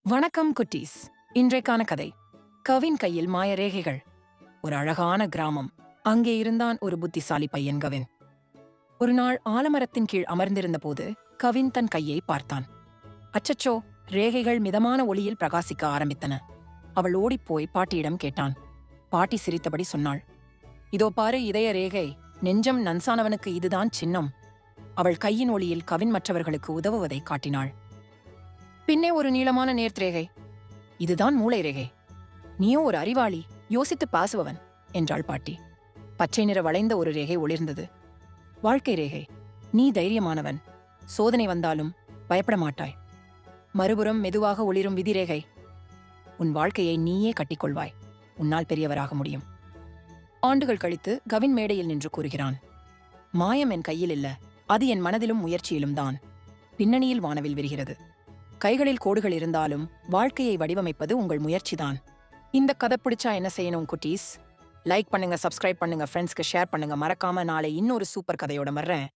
வணக்கம் குட்டீஸ். இன்றைக்கான கதை கவின் கையில் மாய ரேகைகள். ஒரு அழகான கிராமம். அங்கே இருந்தான் ஒரு புத்திசாலி பையன் கவின். ஒரு நாள் ஆலமரத்தின் கீழ் அமர்ந்திருந்த போது கவின் தன் கையை பார்த்தான். அச்சச்சோ, ரேகைகள் மிதமான ஒளியில் பிரகாசிக்க ஆரம்பித்தன. அவள் ஓடிப்போய் பாட்டியிடம் கேட்டான். பாட்டி சிரித்தபடி சொன்னாள், இதோ பாரு இதய ரேகை, நெஞ்சம் நன்சானவனுக்கு இதுதான் சின்னம். அவள் கையின் ஒளியில் கவின் மற்றவர்களுக்கு உதவுவதை காட்டினாள். பின்னே ஒரு நீளமான நேர்த்திரேகை. இதுதான் மூளை ரேகை. நீயோ ஒரு அறிவாளி, யோசித்து பாசுபவன் என்றாள் பாட்டி. பச்சை நிற வளைந்த ஒரு ரேகை ஒளிர்ந்தது. வாழ்க்கை ரேகை. நீ தைரியமானவன், சோதனை வந்தாலும் பயப்பட மாட்டாய். மறுபுறம் மெதுவாக ஒளிரும் விதிரேகை. உன் வாழ்க்கையை நீயே கட்டிக்கொள்வாய், உன்னால் பெரியவராக முடியும். ஆண்டுகள் கழித்து கவின் மேடையில் நின்று கூறுகிறான், மாயம் என் கையில் இல்ல, அது என் மனதிலும் முயற்சியிலும் தான். பின்னணியில் வானவில் விரிகிறது. கைகளில் கோடுகள் இருந்தாலும் வாழ்க்கையை வடிவமைப்பது உங்கள் முயற்சிதான். இந்த கதை பிடிச்சா என்ன செய்யணும் குட்டீஸ்? லைக் பண்ணுங்க, சப்ஸ்கிரைப் பண்ணுங்க, ஃப்ரெண்ட்ஸ்க்கு ஷேர் பண்ணுங்க. மறக்காம நாளை இன்னொரு சூப்பர் கதையோட வர்றேன்.